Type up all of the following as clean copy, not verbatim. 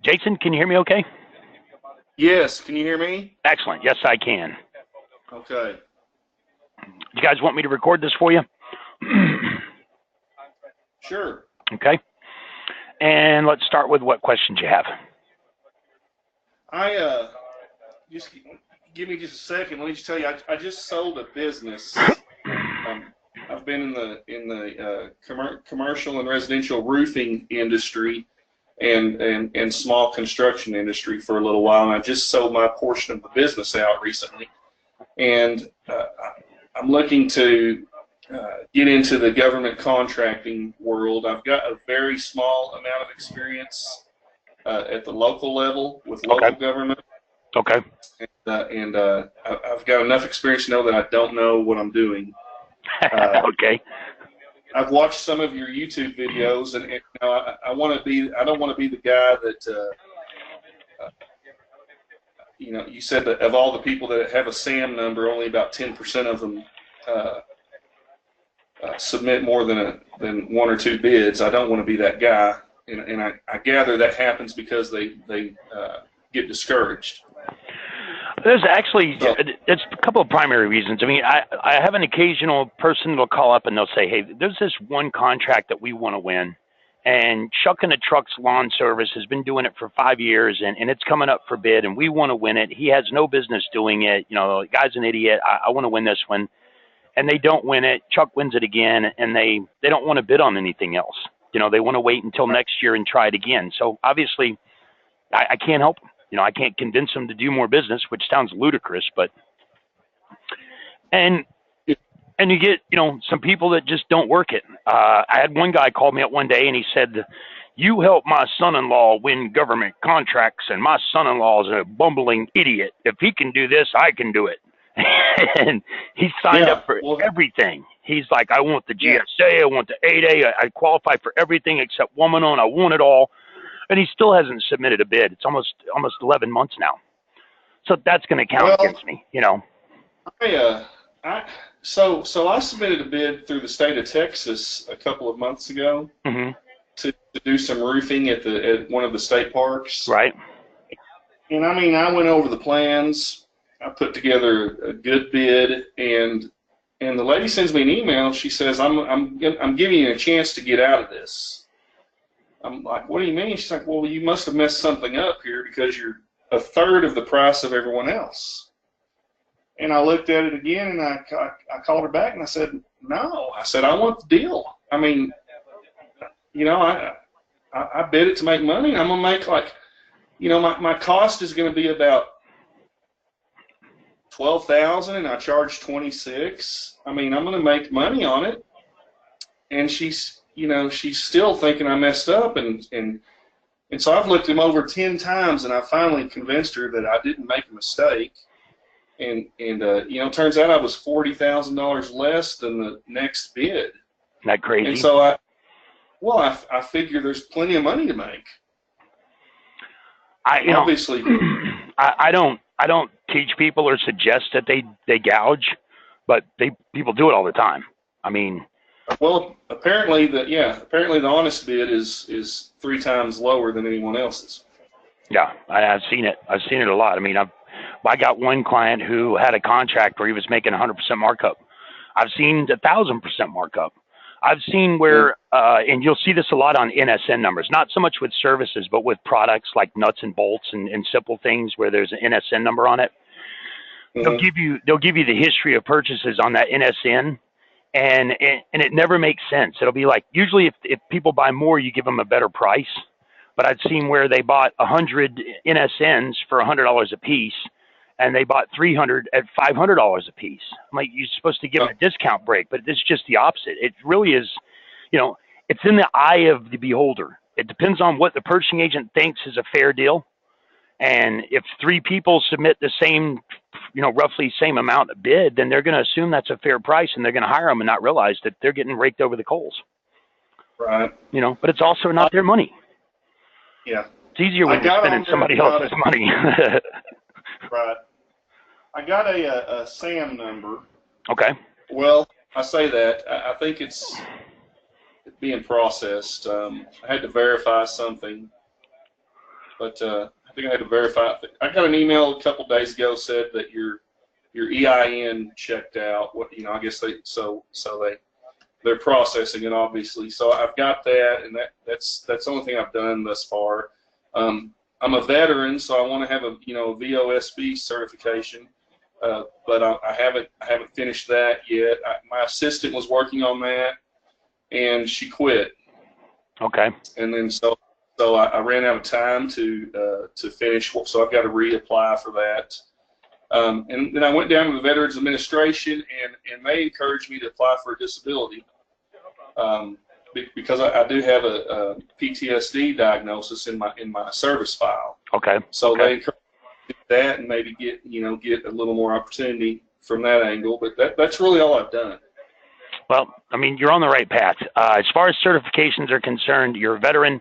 Jason, can you hear me okay? Yes, can you hear me? Excellent. Yes, I can. Okay. You guys want me to record this for you? Sure. Okay. And let's start with what questions you have. Just give me just a second. Let me just tell you, I just sold a business. I've been in the commercial and residential roofing industry and small construction industry for a little while, and I just sold my portion of the business out recently. And I'm looking to get into the government contracting world. I've got a very small amount of experience at the local level with local government. Okay. And I've got enough experience to know that I don't know what I'm doing. Okay. I've watched some of your YouTube videos, and I want to be. I don't want to be the guy that you said that of all the people that have a SAM number, only about 10% of them submit more than one or two bids. I don't want to be that guy, and I gather that happens because they get discouraged. There's actually, it's a couple of primary reasons. I mean, I have an occasional person that'll call up and they'll say, hey, there's this one contract that we want to win. And Chuck in the Truck's Lawn Service has been doing it for 5 years, and it's coming up for bid, and we want to win it. He has no business doing it. You know, the guy's an idiot. I want to win this one. And they don't win it. Chuck wins it again, and they don't want to bid on anything else. You know, they want to wait until next year and try it again. So obviously, I can't help them. You know, I can't convince them to do more business, which sounds ludicrous, but, and you get, you know, some people that just don't work it. I had one guy call me up one day and he said, you help my son-in-law win government contracts, and my son-in-law is a bumbling idiot. If he can do this, I can do it. And he signed up for everything. He's like, I want the GSA, I want the 8A, I qualify for everything except woman on, I want it all. And he still hasn't submitted a bid. It's almost 11 months now. So that's going to count against me, you know. So I submitted a bid through the state of Texas a couple of months ago to do some roofing at one of the state parks. Right. And I mean, I went over the plans. I put together a good bid, and the lady sends me an email. She says, I'm giving you a chance to get out of this. I'm like, what do you mean? She's like, well, you must have messed something up here because you're a third of the price of everyone else. And I looked at it again, and I called her back, and I said, no. I said, I want the deal. I mean, you know, I bid it to make money, and I'm going to make like, you know, my cost is going to be about $12,000, and I charge $26,000. I mean, I'm going to make money on it. And she's still thinking I messed up, and so I've looked him over 10 times, and I finally convinced her that I didn't make a mistake. And you know, it turns out I was $40,000 less than the next bid. Isn't that crazy? And so I figure there's plenty of money to make. Obviously, I don't teach people or suggest that they gouge, but people do it all the time. I mean. Well, apparently the honest bid is 3 times lower than anyone else's. Yeah, I've seen it. I've seen it a lot. I mean, I got one client who had a contract where he was making 100% markup. I've seen 1,000% markup. I've seen where, and you'll see this a lot on NSN numbers, not so much with services, but with products like nuts and bolts and simple things where there's an NSN number on it. They'll give you the history of purchases on that NSN. And it never makes sense. It'll be like, usually if people buy more, you give them a better price. But I've seen where they bought 100 NSNs for $100 a piece, and they bought 300 at $500 a piece. I'm like, you're supposed to give them a discount break, but it's just the opposite. It really is, you know, it's in the eye of the beholder. It depends on what the purchasing agent thinks is a fair deal. And if 3 people submit the same, you know, roughly same amount of bid, then they're going to assume that's a fair price, and they're going to hire them and not realize that they're getting raked over the coals. Right. You know, but it's also not their money. Yeah. It's easier when you're spending somebody else's money. Right. I got a SAM number. Okay. Well, I say that. I think it's being processed. I had to verify something. But I think I had to verify. I got an email a couple days ago said that your EIN checked out. What I guess they're processing it obviously. So I've got that, and that's the only thing I've done thus far. I'm a veteran, so I want to have a WOSB certification, but I haven't finished that yet. My assistant was working on that, and she quit. Okay. And then so I ran out of time to finish, so I've got to reapply for that. And then I went down to the Veterans Administration, and they encouraged me to apply for a disability. Because I do have a PTSD diagnosis in my service file. Okay. So they encourage me to do that and maybe get a little more opportunity from that angle. But that's really all I've done. Well, I mean, you're on the right path. As far as certifications are concerned, you're a veteran.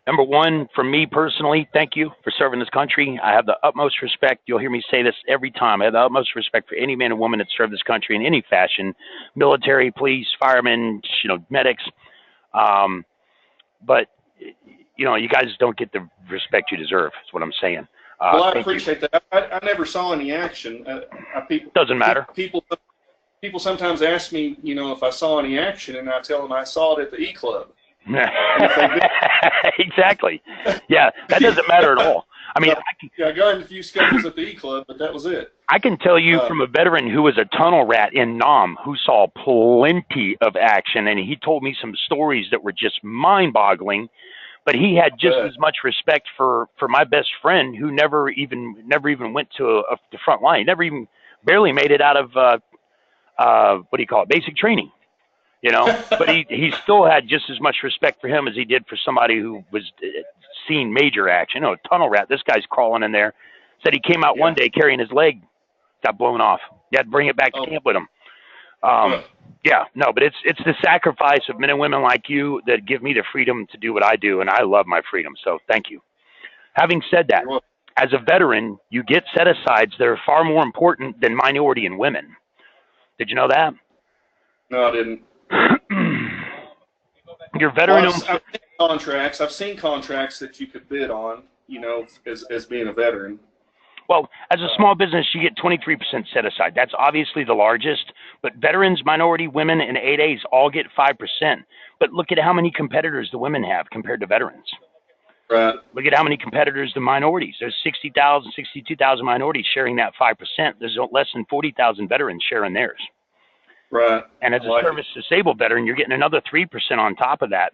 Number one, for me personally, thank you for serving this country. I have the utmost respect. You'll hear me say this every time. I have the utmost respect for any man and woman that served this country in any fashion, military, police, firemen, medics. But you guys don't get the respect you deserve. Is what I'm saying. Well, I appreciate that. I never saw any action. Doesn't matter. People sometimes ask me, if I saw any action, and I tell them I saw it at the E Club. Exactly. Yeah, that doesn't matter at all. I mean, I got in a few schedules at the E Club, but that was it. I can tell you from a veteran who was a tunnel rat in Nam who saw plenty of action, and he told me some stories that were just mind-boggling. But he had just as much respect for my best friend who never even went to the front line. He barely made it out of what do you call it? Basic training. But he still had just as much respect for him as he did for somebody who was seeing major action. Tunnel rat, this guy's crawling in there. Said he came out one day carrying his leg, got blown off. You had to bring it back to camp with him. But it's the sacrifice of men and women like you that give me the freedom to do what I do, and I love my freedom, so thank you. Having said that, as a veteran, you get set-asides that are far more important than minority and women. Did you know that? No, I didn't. Your veteran I've seen contracts that you could bid on, as being a veteran. Well, as a small business, you get 23% set aside. That's obviously the largest, but veterans, minority, women, and 8As all get 5%. But look at how many competitors the women have compared to veterans. Right. Look at how many competitors the minorities. There's 60,000, 62,000 minorities sharing that 5%. There's less than 40,000 veterans sharing theirs. Right. And as a service disabled veteran, you're getting another 3% on top of that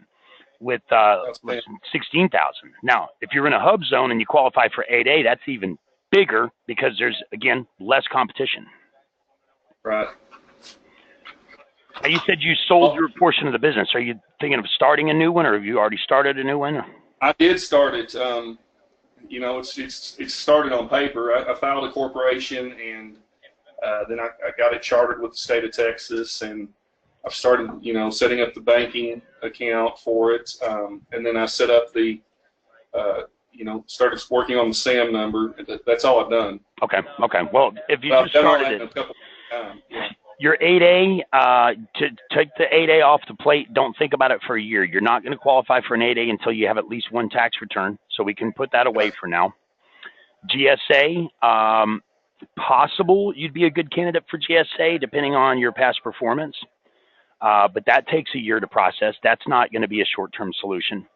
with 16,000. Now, if you're in a hub zone and you qualify for 8A, that's even bigger because there's, again, less competition. Right. Now, you said you sold your portion of the business. Are you thinking of starting a new one, or have you already started a new one? I did start it. It's started on paper. I filed a corporation, and then I got it chartered with the state of Texas, and I've started, setting up the banking account for it, and then I set up the, started working on the SAM number. That's all I've done. Okay. Well, if you just started it, your 8A, to take the 8A off the plate, don't think about it for a year. You're not going to qualify for an 8A until you have at least one tax return, so we can put that away for now. GSA, possible you'd be a good candidate for GSA depending on your past performance, but that takes a year to process. That's not going to be a short-term solution.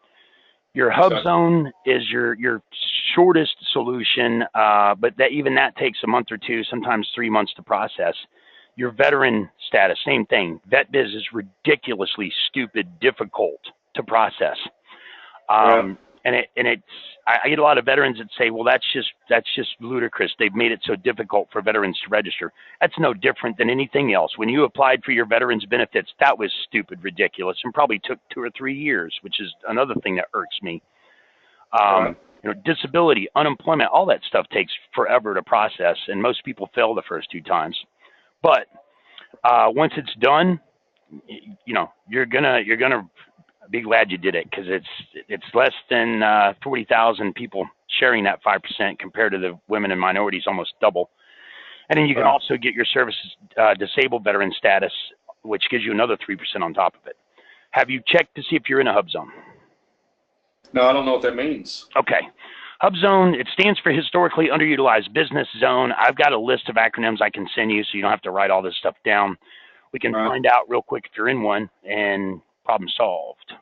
Your hub zone is your shortest solution, but even that takes a month or two, sometimes 3 months to process. Your veteran status, same thing. Vet-biz is ridiculously stupid, difficult to process. I get a lot of veterans that say, well, that's just ludicrous. They've made it so difficult for veterans to register. That's no different than anything else. When you applied for your veterans benefits, that was stupid, ridiculous, and probably took 2 or 3 years, which is another thing that irks me. Disability, unemployment, all that stuff takes forever to process, and most people fail the first 2 times. But once it's done, you're gonna be glad you did it, because it's less than 40,000 people sharing that 5% compared to the women and minorities, almost double. And then you can also get your services disabled veteran status, which gives you another 3% on top of it. Have you checked to see if you're in a hub zone? No, I don't know what that means. Okay. HUBZone, it stands for Historically Underutilized Business Zone. I've got a list of acronyms I can send you so you don't have to write all this stuff down. We can Right. find out real quick if you're in one, and problem solved.